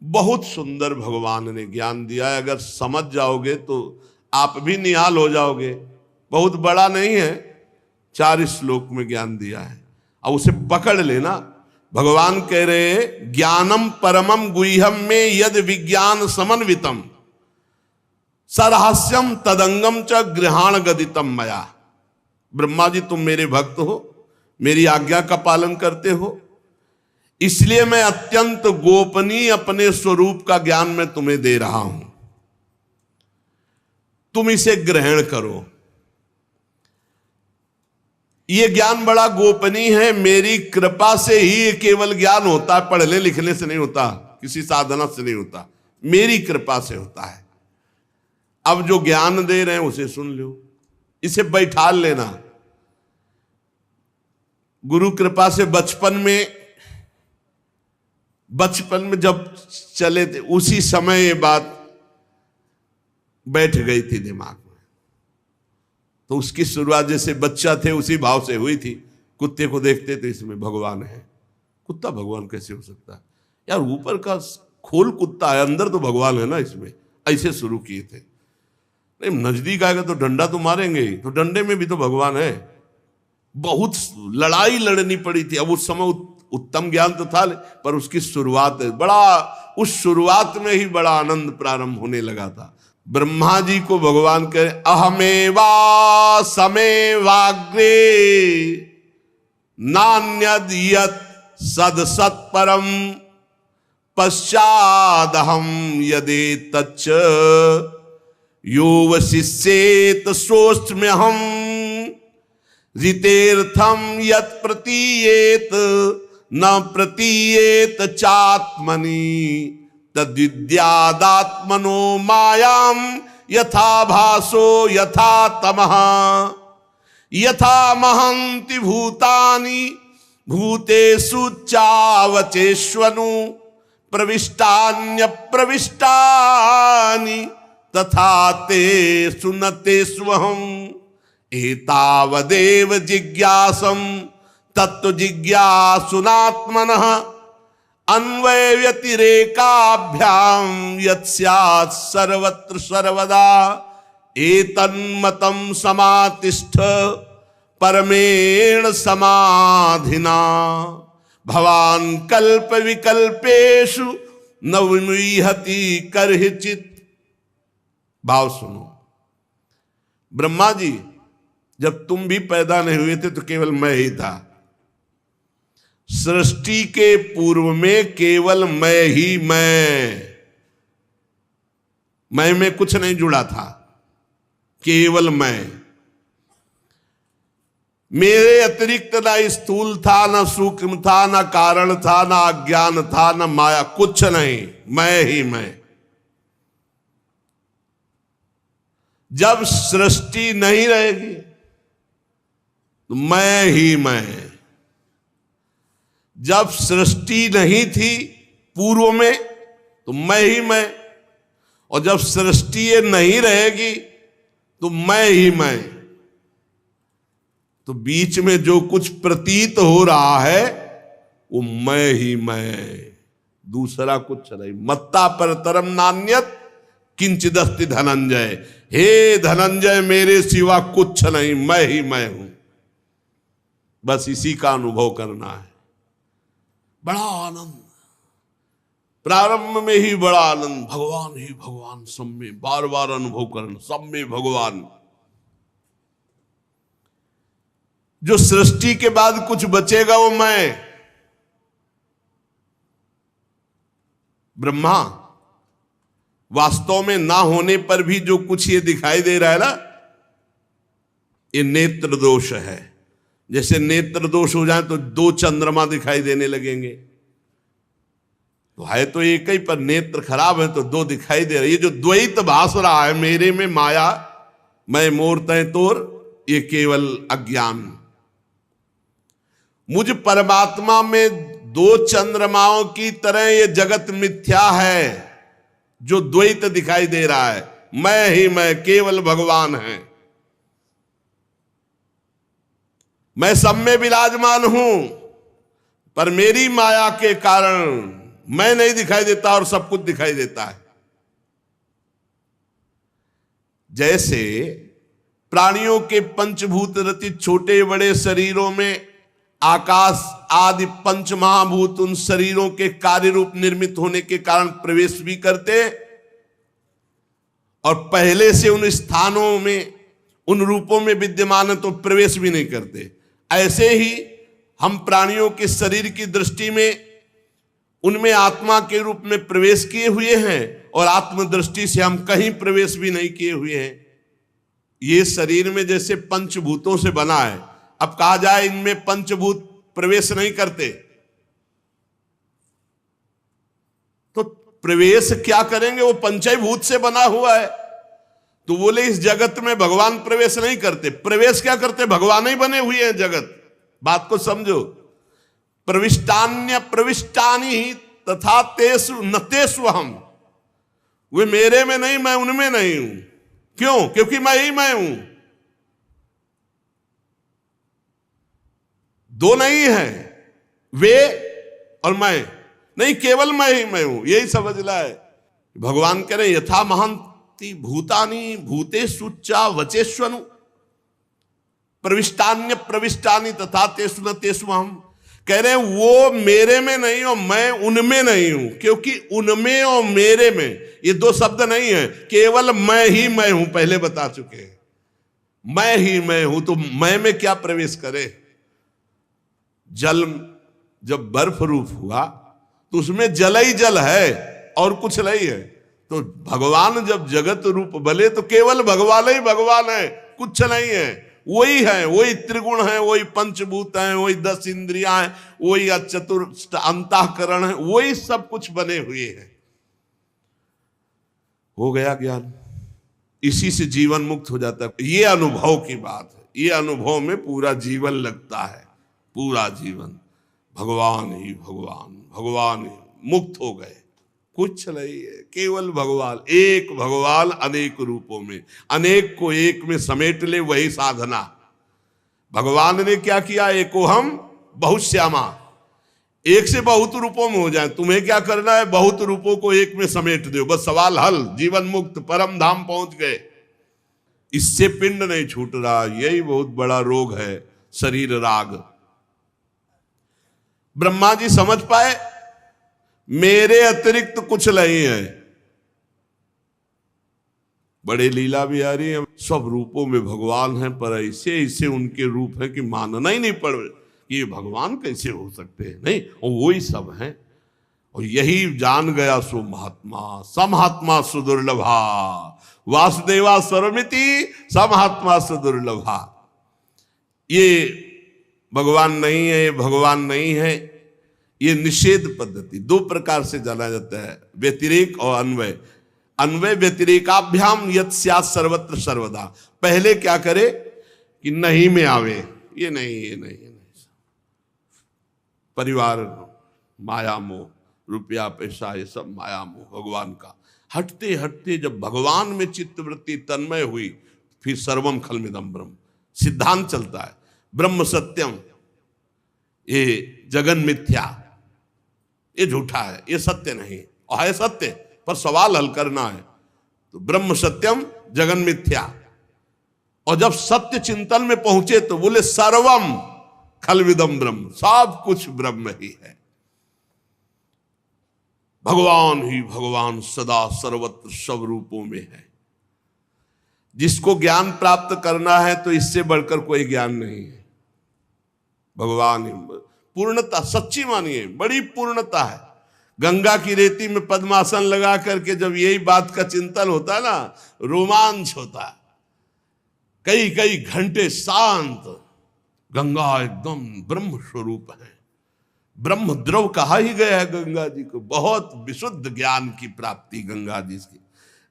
बहुत सुंदर भगवान ने ज्ञान दिया है। अगर समझ जाओगे तो आप भी निहाल हो जाओगे। बहुत बड़ा नहीं है, 4 श्लोक में ज्ञान दिया है। अब उसे पकड़ लेना। भगवान कह रहे हैं ज्ञानम परमम गुह्यम में यद विज्ञान समन्वितम सरहस्यम तदंगम च गृहाण गदितम मया। ब्रह्मा जी, तुम मेरे भक्त हो, मेरी आज्ञा का पालन करते हो, इसलिए मैं अत्यंत गोपनीय अपने स्वरूप का ज्ञान मैं तुम्हें दे रहा हूं, तुम इसे ग्रहण करो। यह ज्ञान बड़ा गोपनीय है, मेरी कृपा से ही ये केवल ज्ञान होता है, पढ़ने लिखने से नहीं होता, किसी साधना से नहीं होता, मेरी कृपा से होता है। अब जो ज्ञान दे रहे हैं उसे सुन लो, इसे बैठा लेना। गुरु कृपा से बचपन में जब चले थे उसी समय ये बात बैठ गई थी दिमाग में। तो उसकी शुरुआत जैसे बच्चा थे उसी भाव से हुई थी। कुत्ते को देखते थे इसमें भगवान है, कुत्ता भगवान कैसे हो सकता है यार, ऊपर का खोल कुत्ता है, अंदर तो भगवान है ना इसमें। ऐसे शुरू किए थे। नहीं, नजदीक आएगा तो डंडा तो मारेंगे ही, तो डंडे में भी तो भगवान है। बहुत लड़ाई लड़नी पड़ी थी। अब उस समय उत्तम ज्ञान तो था, पर उसकी शुरुआत उस शुरुआत में ही बड़ा आनंद प्रारंभ होने लगा था। ब्रह्मा जी को भगवान कहे अहमेवा समेवाग्रे नान्यद यत् सद सत्परम पश्चादहम यदे तच्च यो वशिष्येत सोष्म्यहम ऋतेर्थम यत् प्रतीयेत न प्रतीयेत चात्मनि तद्विद्यादात्मनो मायाम यथा भासो यथा तमः यथा महन्ति भूतानि भूतेषु चावचेष्वनु प्रविष्टान्य प्रविष्टानि तथा ते सुनतेष्वहम् एतावदेव जिज्ञासं तत्व जिज्ञासुनात्मनः अन्वय व्यतिरेकाभ्याम यत्स्यात् सर्वत्र सर्वदा एतन्मतं समातिष्ठ परमेण समाधिना भवान कल्प विकल्पेषु न विमुह्यति कर्हिचित्। भाव सुनो, ब्रह्मा जी जब तुम भी पैदा नहीं हुए थे तो केवल मैं ही था। सृष्टि के पूर्व में केवल मैं ही मैं में कुछ नहीं जुड़ा था, केवल मैं। मेरे अतिरिक्त ना स्थूल था, ना सूक्ष्म था, ना कारण था, ना अज्ञान था, ना माया, कुछ नहीं, मैं ही मैं। जब सृष्टि नहीं रहेगी तो मैं ही मैं। जब सृष्टि नहीं थी पूर्व में तो मैं ही मैं, और जब सृष्टि ये नहीं रहेगी तो मैं ही मैं। तो बीच में जो कुछ प्रतीत हो रहा है वो मैं ही मैं, दूसरा कुछ नहीं। मत्ता परतरम नान्यत किंचिदस्ति धनंजय। हे धनंजय, मेरे सिवा कुछ नहीं, मैं ही मैं हूं। बस इसी का अनुभव करना है। बड़ा आनंद, प्रारंभ में ही बड़ा आनंद, भगवान ही भगवान, सब में बार बार अनुभव करना, सब में भगवान। जो सृष्टि के बाद कुछ बचेगा वो मैं। ब्रह्मा वास्तव में ना होने पर भी जो कुछ ये दिखाई दे रहा है ना, ये नेत्र दोष है। जैसे नेत्र दोष हो जाए तो 2 चंद्रमा दिखाई देने लगेंगे। तो है तो एक ही, पर नेत्र खराब है तो 2 दिखाई दे रहे। ये जो द्वैत भास रहा है, मेरे में माया, मैं मोर तय तोर, ये केवल अज्ञान। मुझ परमात्मा में 2 चंद्रमाओं की तरह ये जगत मिथ्या है। जो द्वैत दिखाई दे रहा है, मैं ही मैं, केवल भगवान है। मैं सब में विराजमान हूं, पर मेरी माया के कारण मैं नहीं दिखाई देता और सब कुछ दिखाई देता है। जैसे प्राणियों के पंचभूत रचित छोटे बड़े शरीरों में आकाश आदि पंच महाभूत उन शरीरों के कार्य रूप निर्मित होने के कारण प्रवेश भी करते और पहले से उन स्थानों में उन रूपों में विद्यमान है तो प्रवेश भी नहीं करते। ऐसे ही हम प्राणियों के शरीर की दृष्टि में उनमें आत्मा के रूप में प्रवेश किए हुए हैं और आत्मदृष्टि से हम कहीं प्रवेश भी नहीं किए हुए हैं। ये शरीर में जैसे पंचभूतों से बना है, अब कहा जाए इनमें पंचभूत प्रवेश नहीं करते तो प्रवेश क्या करेंगे? वो पंचभूत से बना हुआ है। तो बोले इस जगत में भगवान प्रवेश नहीं करते। प्रवेश क्या करते? भगवान ही बने हुए हैं जगत। बात को समझो। प्रविष्टान्य प्रविष्टानि तथा तेषु न तेषु अहम्। वे मेरे में नहीं, मैं उनमें नहीं हूं। क्यों? क्योंकि मैं ही मैं हूं। दो नहीं है, वे और मैं नहीं, केवल मैं ही मैं हूं। यही समझना है। भगवान कह रहे यथा महांति भूतानि भूतेषु च वचेष्वनु प्रविष्टान्य प्रविष्टानि तथा तेषु न तेषु अहम्। कह रहे वो मेरे में नहीं और मैं उनमें नहीं हूं। क्योंकि उनमें और मेरे में ये दो शब्द नहीं है, केवल मैं ही मैं हूं। पहले बता चुके हैं, मैं ही मैं हूं। तो मैं में क्या प्रवेश करे? जल जब बर्फ रूप हुआ तो उसमें जल ही जल है और कुछ नहीं है। तो भगवान जब जगत रूप बले तो केवल भगवान ही भगवान है, कुछ नहीं है। वही है, वही त्रिगुण है, वही पंचभूत है, वही 10 इंद्रियां हैं, वही चतुर्थ अंतःकरण है, वही सब कुछ बने हुए हैं। हो गया ज्ञान, इसी से जीवन मुक्त हो जाता है। ये अनुभव की बात है। ये अनुभव में पूरा जीवन लगता है, पूरा जीवन भगवान ही भगवान, भगवान ही। मुक्त हो गए, कुछ नहीं है, केवल भगवान। एक भगवान अनेक रूपों में, अनेक को एक में समेट ले, वही साधना। भगवान ने क्या किया? एको हम बहुत श्यामा, एक से बहुत रूपों में हो जाए। तुम्हें क्या करना है? बहुत रूपों को एक में समेट दो, बस सवाल हल। जीवन मुक्त, परम धाम पहुंच गए। इससे पिंड नहीं छूट रहा। यही बहुत बड़ा रोग है, शरीर राग। ब्रह्मा जी समझ पाए मेरे अतिरिक्त कुछ नहीं है। बड़े लीला बिहारी हैं, सब रूपों में भगवान हैं, पर ऐसे ऐसे उनके रूप हैं कि मानना ही नहीं पड़ ये भगवान कैसे हो सकते हैं। नहीं, और वही सब हैं। और यही जान गया सो महात्मा। समहात्मा सुदुर्लभा वासुदेवा सर्वमिति समहात्मा सुदुर्लभा। ये भगवान नहीं है, ये भगवान नहीं है। ये निषेध पद्धति 2 प्रकार से जाना जाता है, व्यतिरेक और अन्वय। अन्वय व्यतिरेकाभ्याम यत् स्यात् सर्वत्र सर्वदा। पहले क्या करे कि नहीं में आवे, ये नहीं, ये नहीं, ये नहीं। परिवार माया मोह, रुपया पैसा, ये सब माया मोह भगवान का। हटते हटते जब भगवान में चित्तवृत्ति तन्मय हुई, फिर सर्वम खलमिदम ब्रह्म सिद्धांत चलता है। ब्रह्म सत्यम, ये जगन मिथ्या, ये झूठा है, ये सत्य नहीं। और है सत्य, पर सवाल हल करना है। तो ब्रह्म सत्यम जगन मिथ्या। और जब सत्य चिंतन में पहुंचे तो बोले सर्वम खलविदम ब्रह्म, सब कुछ ब्रह्म ही है। भगवान ही भगवान सदा सर्वत्र सब रूपों में है। जिसको ज्ञान प्राप्त करना है तो इससे बढ़कर कोई ज्ञान नहीं है। भगवान ही पूर्णता, सच्ची मानिए, बड़ी पूर्णता है। गंगा की रेती में पद्मासन लगा करके जब यही बात का चिंतन होता है ना, रोमांच होता है। कई कई घंटे शांत। गंगा एकदम ब्रह्म स्वरूप है। ब्रह्म द्रव कहा ही गया है गंगा जी को। बहुत विशुद्ध ज्ञान की प्राप्ति गंगा जी की।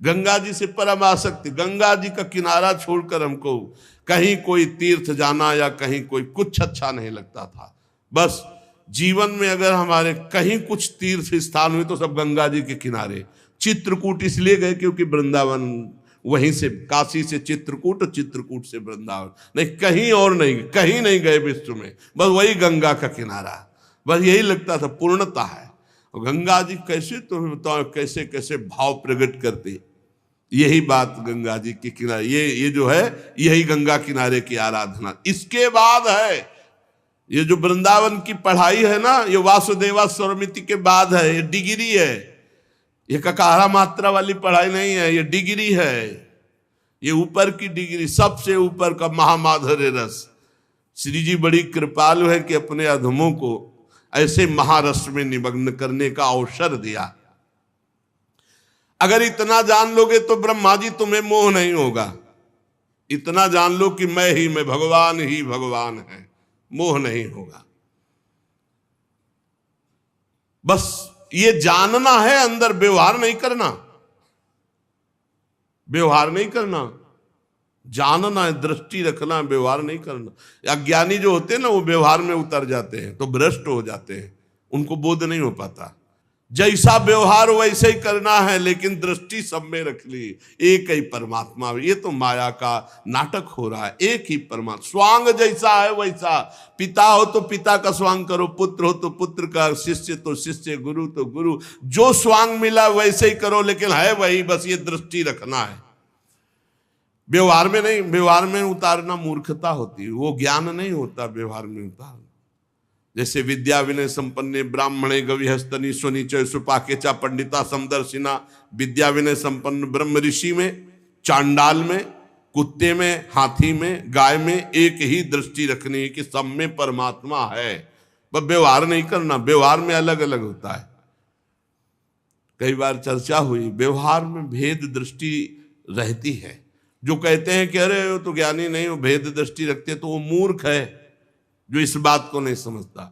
गंगा जी से परम आसक्ति। गंगा जी का किनारा छोड़कर हमको कहीं कोई तीर्थ जाना या कहीं कोई कुछ अच्छा नहीं लगता था। बस जीवन में अगर हमारे कहीं कुछ तीर्थ स्थान हुए तो सब गंगा जी के किनारे। चित्रकूट इसलिए गए क्योंकि वृंदावन वहीं से, काशी से चित्रकूट और चित्रकूट से वृंदावन, नहीं कहीं और नहीं, कहीं नहीं गए विश्व में, बस वही गंगा का किनारा। बस यही लगता था पूर्णता है। और गंगा जी कैसे तुम्हें बताओ कैसे कैसे भाव प्रकट करते। यही बात गंगा जी के किनारे, ये जो है यही गंगा किनारे की आराधना। इसके बाद है ये जो वृंदावन की पढ़ाई है ना, ये वासुदेवा स्वरमिति के बाद है, ये डिग्री है, ये ककारा मात्रा वाली पढ़ाई नहीं है, ये डिग्री है, ये ऊपर की डिग्री, सबसे ऊपर का महामाधुर्य रस। श्री जी बड़ी कृपालु है कि अपने अधमों को ऐसे महारस में निमग्न करने का अवसर दिया। अगर इतना जान लोगे तो ब्रह्मा जी तुम्हें मोह नहीं होगा। इतना जान लो कि मैं ही मैं, भगवान ही भगवान है, मोह नहीं होगा। बस ये जानना है, अंदर व्यवहार नहीं करना, व्यवहार नहीं करना, जानना है, दृष्टि रखना, व्यवहार नहीं करना। अज्ञानी जो होते हैं ना वो व्यवहार में उतर जाते हैं तो भ्रष्ट हो जाते हैं, उनको बोध नहीं हो पाता। जैसा व्यवहार वैसे ही करना है, लेकिन दृष्टि सब में रख ली, एक ही परमात्मा। ये तो माया का नाटक हो रहा है, एक ही परमात्मा। स्वांग जैसा है वैसा, पिता हो तो पिता का स्वांग करो, पुत्र हो तो पुत्र का, शिष्य तो शिष्य, गुरु तो गुरु, जो स्वांग मिला वैसे ही करो, लेकिन है वही, बस ये दृष्टि रखना है, व्यवहार में नहीं। व्यवहार में उतारना मूर्खता होती है, वो ज्ञान नहीं होता व्यवहार में उतारना। जैसे विद्या विनय संपन्ने ब्राह्मणे गविहस्तनी स्वनिचय सुपाकेचा पंडिता समदर्शिना, विद्या विनय संपन्न ब्रह्म ऋषि में, चांडाल में, कुत्ते में, हाथी में, गाय में एक ही दृष्टि रखनी है कि सब में परमात्मा है, पर व्यवहार नहीं करना। व्यवहार में अलग अलग होता है। कई बार चर्चा हुई, व्यवहार में भेद दृष्टि रहती है। जो कहते हैं कि अरे वो तो ज्ञानी नहीं, वो भेद दृष्टि रखते, तो वो मूर्ख है जो इस बात को नहीं समझता।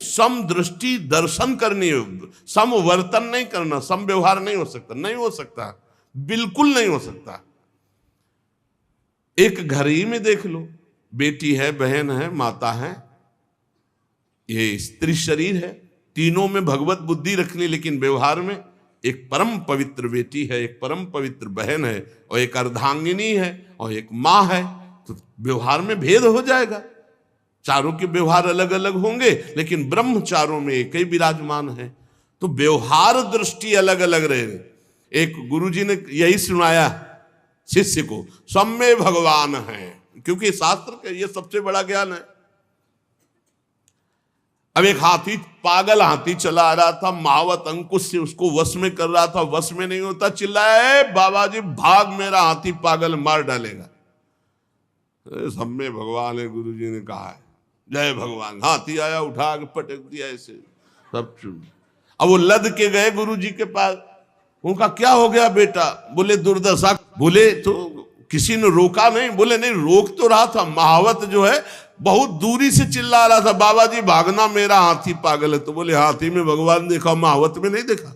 सम दृष्टि दर्शन करनी है, सम वर्तन नहीं करना। सम व्यवहार नहीं हो सकता, नहीं हो सकता, बिल्कुल नहीं हो सकता। एक घर ही में देख लो, बेटी है, बहन है, माता है, ये स्त्री शरीर है, तीनों में भगवत बुद्धि रखनी, लेकिन व्यवहार में एक परम पवित्र बेटी है, एक परम पवित्र बहन है, और एक अर्धांगिनी है, और एक माँ है, तो व्यवहार में भेद हो जाएगा। चारों के व्यवहार अलग अलग होंगे, लेकिन ब्रह्म चारों में एक ही विराजमान है, तो व्यवहार दृष्टि अलग अलग रहे। एक गुरुजी ने यही सुनाया शिष्य को, सब में भगवान है, क्योंकि शास्त्र का ये सबसे बड़ा ज्ञान है। अब एक हाथी, पागल हाथी चला आ रहा था, महावत अंकुश से उसको वश में कर रहा था, वश में नहीं होता, चिल्लाए बाबा जी भाग, मेरा हाथी पागल मार डालेगा। सब में भगवान है, गुरु जी ने कहा है, जय भगवान। हाथी आया, उठा के पटक दिया ऐसे, सब चुन। अब वो लद के गए गुरु जी के पास, उनका क्या हो गया बेटा? बोले दुर्दशा। बोले तो किसी ने रोका नहीं? बोले नहीं, रोक तो रहा था, महावत जो है बहुत दूरी से चिल्ला रहा था, बाबा जी भागना, मेरा हाथी पागल है। तो बोले हाथी में भगवान देखा, महावत में नहीं देखा?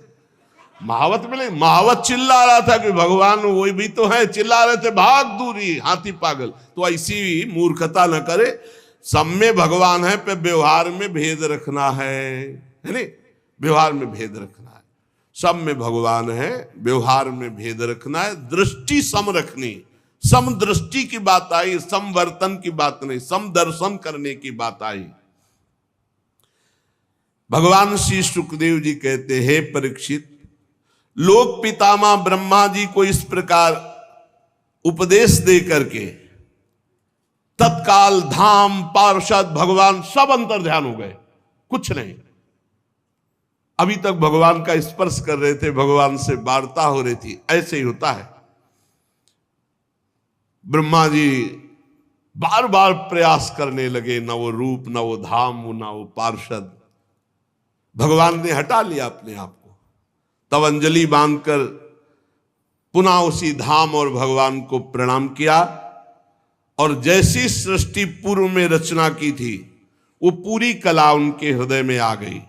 महावत में नहीं, महावत चिल्ला रहा था कि भगवान वही भी तो है, चिल्ला रहे थे भाग दूरी, हाथी पागल। तो ऐसी मूर्खता न करे, सब में भगवान है, पे व्यवहार में भेद रखना है नहीं? व्यवहार में भेद रखना है, सब में भगवान है, व्यवहार में भेद रखना है, दृष्टि सम रखनी। सम दृष्टि की बात आई, सम वर्तन की बात नहीं, सम दर्शन करने की बात आई। भगवान श्री सुखदेव जी कहते हैं, परीक्षित, लोक पितामह ब्रह्मा जी को इस प्रकार उपदेश दे करके तत्काल धाम, पार्षद, भगवान सब अंतर ध्यान हो गए, कुछ नहीं। अभी तक भगवान का स्पर्श कर रहे थे, भगवान से वार्ता हो रही थी। ऐसे ही होता है। ब्रह्मा जी बार बार प्रयास करने लगे, न वो रूप, न वो धाम, न वो पार्षद। भगवान ने हटा लिया अपने आप को। तब अंजलि बांधकर पुनः उसी धाम और भगवान को प्रणाम किया, और जैसी सृष्टि पूर्व में रचना की थी, वो पूरी कला उनके हृदय में आ गई।